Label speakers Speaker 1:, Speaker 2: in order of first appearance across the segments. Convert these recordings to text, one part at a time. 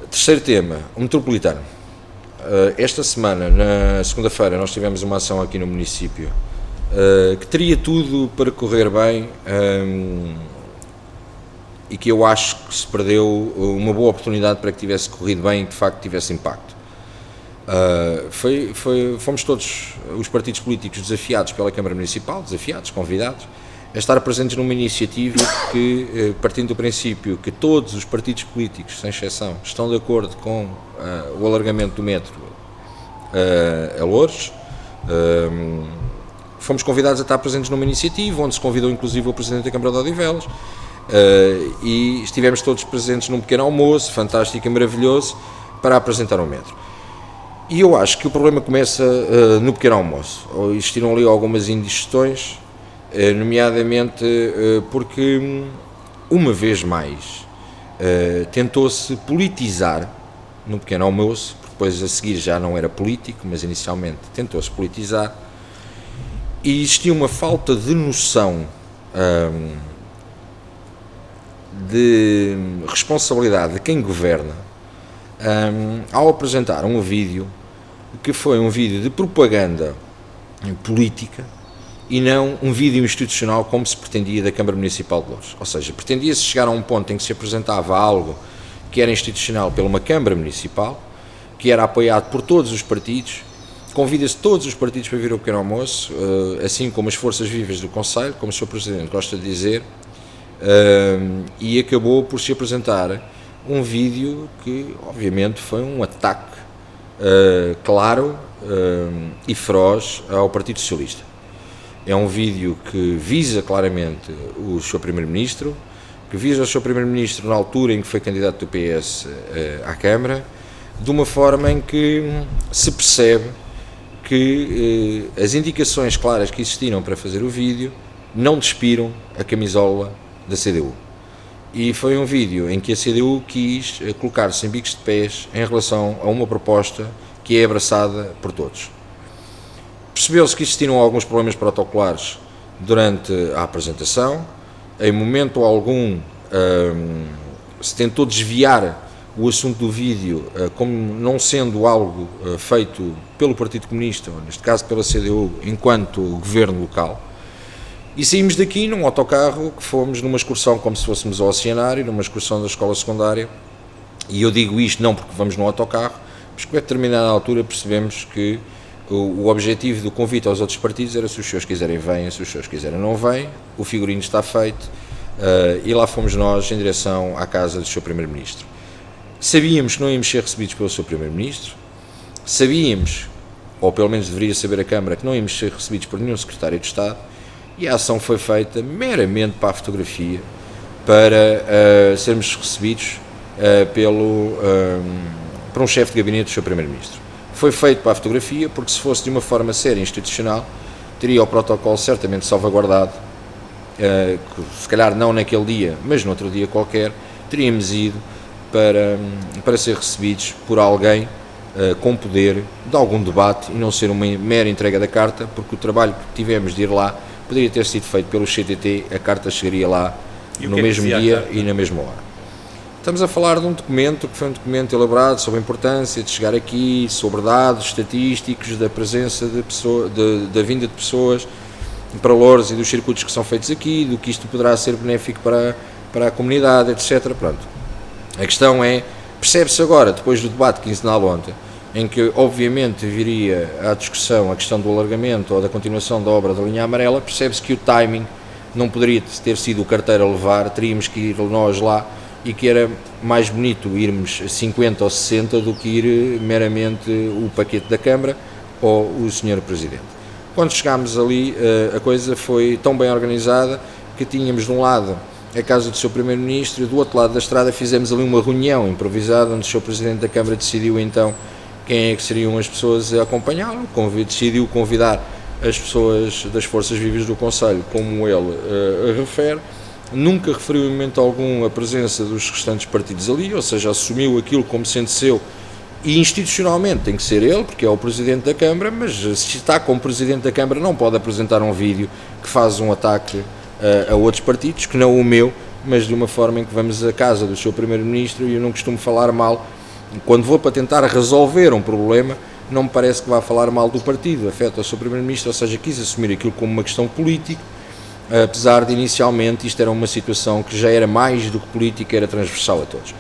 Speaker 1: Terceiro tema, o metropolitano. Esta semana, na segunda-feira, nós tivemos uma ação aqui no município que teria tudo para correr bem e que eu acho que se perdeu uma boa oportunidade para que tivesse corrido bem e de facto tivesse impacto. Fomos todos os partidos políticos desafiados pela Câmara Municipal, convidados, a estar presentes numa iniciativa que, partindo do princípio que todos os partidos políticos, sem exceção, estão de acordo com o alargamento do metro a Loures, fomos convidados a estar presentes numa iniciativa onde se convidou inclusive o Presidente da Câmara de Odivelas, e estivemos todos presentes num pequeno almoço, fantástico e maravilhoso, para apresentar o metro. E eu acho que o problema começa no pequeno almoço. Existiram ali algumas indigestões, nomeadamente porque, uma vez mais, tentou-se politizar no pequeno almoço, porque depois a seguir já não era político, mas inicialmente tentou-se politizar, e existia uma falta de noção de responsabilidade de quem governa ao apresentar um vídeo que foi um vídeo de propaganda política e não um vídeo institucional como se pretendia da Câmara Municipal de Loures. Ou seja, pretendia-se chegar a um ponto em que se apresentava algo que era institucional pela uma Câmara Municipal, que era apoiado por todos os partidos, convida-se todos os partidos para vir ao pequeno almoço, assim como as forças vivas do Conselho, como o Sr. Presidente gosta de dizer, e acabou por se apresentar um vídeo que obviamente foi um ataque claro e feroz ao Partido Socialista. É um vídeo que visa claramente o Sr. Primeiro-Ministro, que visa o Sr. Primeiro-Ministro na altura em que foi candidato do PS à Câmara, de uma forma em que se percebe que as indicações claras que existiram para fazer o vídeo não despiram a camisola da CDU. E foi um vídeo em que a CDU quis colocar-se em bicos de pés em relação a uma proposta que é abraçada por todos. Percebeu-se que existiram alguns problemas protocolares durante a apresentação. Em momento algum se tentou desviar o assunto do vídeo como não sendo algo feito pelo Partido Comunista, ou neste caso pela CDU, enquanto governo local. E saímos daqui num autocarro que fomos numa excursão como se fôssemos ao Oceanário, numa excursão da escola secundária, e eu digo isto não porque vamos no autocarro, mas que a determinada altura percebemos que o objetivo do convite aos outros partidos era se os senhores quiserem vêm, se os senhores quiserem não vêm, o figurino está feito, e lá fomos nós em direção à casa do Sr. Primeiro-Ministro. Sabíamos que não íamos ser recebidos pelo Sr. Primeiro-Ministro, sabíamos, ou pelo menos deveria saber a Câmara, que não íamos ser recebidos por nenhum Secretário de Estado, e a ação foi feita meramente para a fotografia, para sermos recebidos por um chefe de gabinete do Sr. Primeiro-Ministro. Foi feito para a fotografia, porque se fosse de uma forma séria e institucional, teria o protocolo certamente salvaguardado, se calhar não naquele dia, mas noutro dia qualquer, teríamos ido para ser recebidos por alguém com poder de algum debate e não ser uma mera entrega da carta, porque o trabalho que tivemos de ir lá poderia ter sido feito pelo CTT, a carta chegaria lá no mesmo dia e na mesma hora. Estamos a falar de um documento que foi um documento elaborado sobre a importância de chegar aqui, sobre dados estatísticos da presença de pessoas, da vinda de pessoas para Loures e dos circuitos que são feitos aqui, do que isto poderá ser benéfico para a comunidade, etc. Pronto. A questão é, percebe-se agora, depois do debate quinzenal ontem, em que obviamente viria à discussão a questão do alargamento ou da continuação da obra da linha amarela, percebe-se que o timing não poderia ter sido o carteiro a levar, teríamos que ir nós lá, e que era mais bonito irmos 50 ou 60 do que ir meramente o paquete da Câmara ou o Sr. Presidente. Quando chegámos ali, a coisa foi tão bem organizada que tínhamos de um lado a casa do Sr. Primeiro-Ministro e do outro lado da estrada fizemos ali uma reunião improvisada onde o Sr. Presidente da Câmara decidiu então quem é que seriam as pessoas a acompanhá-lo, decidiu convidar as pessoas das forças vivas do Conselho, como ele refere. Nunca referiu em momento algum a presença dos restantes partidos ali, ou seja, assumiu aquilo como sendo seu, e institucionalmente tem que ser ele, porque é o Presidente da Câmara, mas se está como Presidente da Câmara não pode apresentar um vídeo que faz um ataque a outros partidos, que não o meu, mas de uma forma em que vamos à casa do Sr. Primeiro-Ministro, e eu não costumo falar mal quando vou para tentar resolver um problema, não me parece que vá falar mal do partido, afeta o seu Primeiro-Ministro, ou seja, quis assumir aquilo como uma questão política, apesar de inicialmente isto era uma situação que já era mais do que política, era transversal a todos.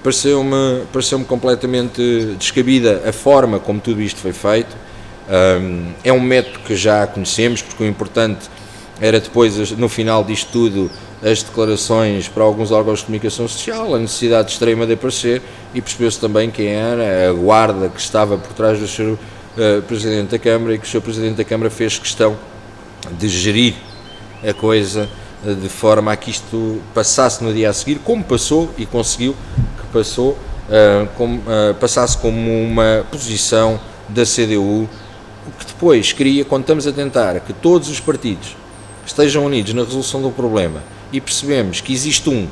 Speaker 1: Pareceu-me completamente descabida a forma como tudo isto foi feito. É um método que já conhecemos, porque o importante era depois, no final disto tudo, as declarações para alguns órgãos de comunicação social, a necessidade extrema de aparecer, e percebeu-se também quem era a guarda que estava por trás do Sr. Presidente da Câmara, e que o Sr. Presidente da Câmara fez questão de gerir a coisa de forma a que isto passasse no dia a seguir, como passou, e conseguiu que passasse como uma posição da CDU, o que depois cria, quando estamos a tentar que todos os partidos estejam unidos na resolução do problema, e percebemos que existe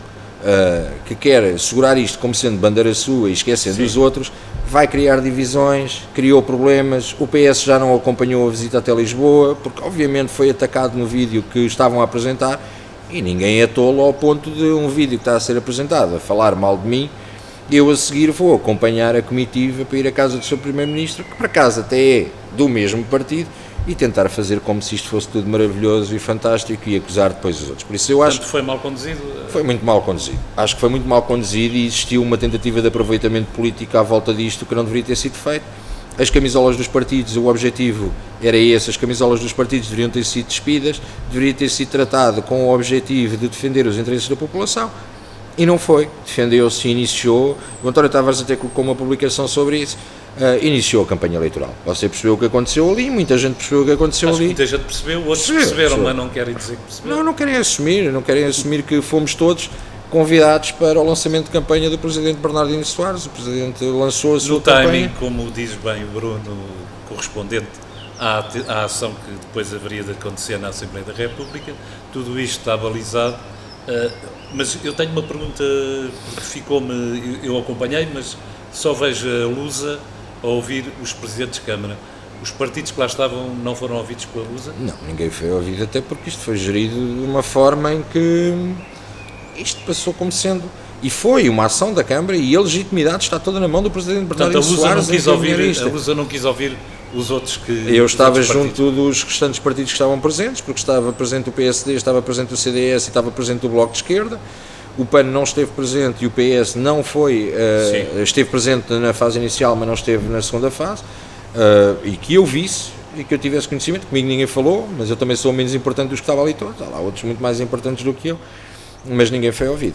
Speaker 1: que quer segurar isto como sendo bandeira sua e esquecendo dos outros, vai criar divisões, criou problemas. O PS já não acompanhou a visita até Lisboa, porque obviamente foi atacado no vídeo que estavam a apresentar, e ninguém é tolo ao ponto de um vídeo que está a ser apresentado a falar mal de mim, eu a seguir vou acompanhar a comitiva para ir à casa do Sr. Primeiro-Ministro, que por acaso até é do mesmo partido, e tentar fazer como se isto fosse tudo maravilhoso e fantástico, e acusar depois os outros. Por isso eu acho que
Speaker 2: foi mal conduzido?
Speaker 1: Foi muito mal conduzido. Acho que foi muito mal conduzido, e existiu uma tentativa de aproveitamento político à volta disto que não deveria ter sido feito. As camisolas dos partidos, o objetivo era esse, as camisolas dos partidos deveriam ter sido despidas, deveria ter sido tratado com o objetivo de defender os interesses da população, e não foi. Defendeu-se e iniciou. O António Tavares até colocou uma publicação sobre isso. Iniciou a campanha eleitoral. Você percebeu o que aconteceu ali, muita gente percebeu o que aconteceu ali.
Speaker 2: Muita gente percebeu, outros perceberam, mas não querem dizer que perceberam.
Speaker 1: Não querem assumir que fomos todos convidados para o lançamento de campanha do Presidente Bernardino Soares. O Presidente lançou a sua campanha.
Speaker 2: No timing, como diz bem o Bruno, correspondente à ação que depois haveria de acontecer na Assembleia da República, tudo isto está balizado. Mas eu tenho uma pergunta, porque ficou-me, eu acompanhei, mas só vejo a Lusa a ouvir os presidentes de Câmara. Os partidos que lá estavam não foram ouvidos pela Lusa?
Speaker 1: Não, ninguém foi ouvido, até porque isto foi gerido de uma forma em que isto passou como sendo, e foi uma ação da Câmara, e a legitimidade está toda na mão do Presidente Bernardino Soares.
Speaker 2: A Lusa não quis ouvir os outros que...
Speaker 1: Eu estava junto dos restantes partidos que estavam presentes, porque estava presente o PSD, estava presente o CDS e estava presente o Bloco de Esquerda. O PAN não esteve presente e o PS não foi, esteve presente na fase inicial, mas não esteve na segunda fase, e que eu visse e que eu tivesse conhecimento. Comigo ninguém falou, mas eu também sou o menos importante dos que estavam ali todos. Há lá outros muito mais importantes do que eu, mas ninguém foi ouvido.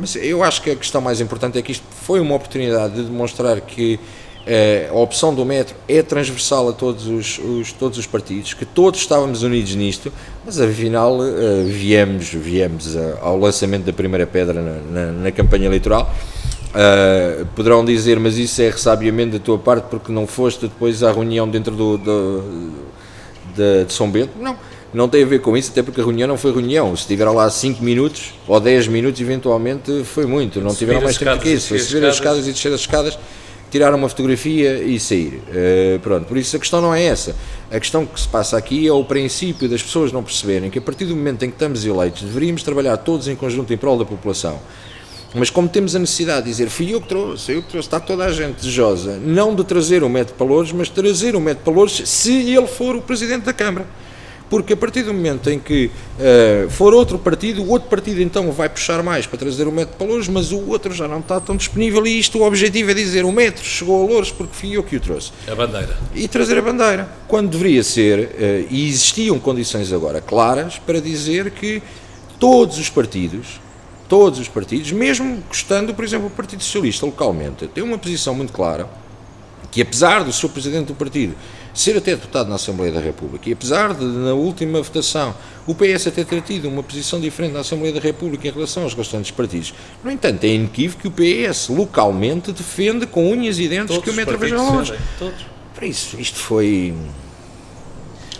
Speaker 1: Mas eu acho que a questão mais importante é que isto foi uma oportunidade de demonstrar que a opção do metro é transversal a todos os partidos, que todos estávamos unidos nisto, mas afinal viemos ao lançamento da primeira pedra na campanha eleitoral. Poderão dizer, mas isso é ressabiamento da tua parte porque não foste depois à reunião dentro de São Bento. Não tem a ver com isso, até porque a reunião não foi reunião. Se tiveram lá 5 minutos ou 10 minutos, eventualmente foi muito, não tiveram mais tempo que isso. Foi subir as escadas e descer as escadas, tirar uma fotografia e sair. Pronto, por isso a questão não é essa. A questão que se passa aqui é o princípio das pessoas não perceberem que a partir do momento em que estamos eleitos deveríamos trabalhar todos em conjunto em prol da população. Mas como temos a necessidade de dizer fui eu que trouxe, está toda a gente desejosa, não de trazer o método para Loures, mas de trazer o método para Loures se ele for o Presidente da Câmara. Porque a partir do momento em que for outro partido, o outro partido então vai puxar mais para trazer o metro para Loures, mas o outro já não está tão disponível, e isto, o objetivo é dizer o metro chegou a Loures porque fui eu que o trouxe.
Speaker 2: A bandeira.
Speaker 1: E trazer a bandeira, quando deveria ser, e existiam condições agora claras para dizer que todos os partidos, mesmo gostando, por exemplo, o Partido Socialista localmente, tem uma posição muito clara, que apesar do seu Presidente do partido ser até deputado na Assembleia da República, e apesar de, na última votação, o PS até ter tido uma posição diferente na Assembleia da República em relação aos restantes partidos, no entanto, é inequívoco que o PS localmente defende com unhas e dentes que o metro veja longe. Por isso, isto foi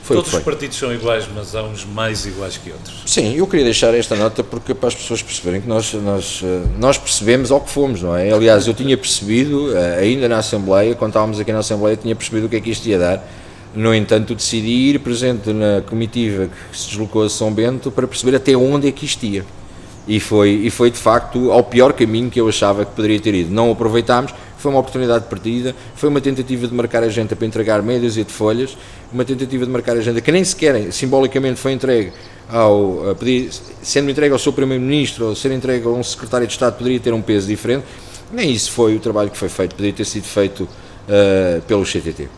Speaker 2: todos os partidos são iguais, mas há uns mais iguais que outros.
Speaker 1: Sim, eu queria deixar esta nota porque para as pessoas perceberem que nós percebemos ao que fomos, não é? Aliás, eu tinha percebido, ainda na Assembleia, quando estávamos aqui na Assembleia, tinha percebido o que é que isto ia dar. No entanto, decidi ir presente na comitiva que se deslocou a São Bento para perceber até onde é que isto ia. E foi de facto ao pior caminho que eu achava que poderia ter ido. Não aproveitámos, foi uma oportunidade perdida, foi uma tentativa de marcar a agenda para entregar meia dúzia de folhas, uma tentativa de marcar a agenda que nem sequer simbolicamente foi entregue sendo entregue ao seu Primeiro-Ministro ou ser entregue a um Secretário de Estado, poderia ter um peso diferente. Nem isso foi o trabalho que foi feito, poderia ter sido feito pelo CTT.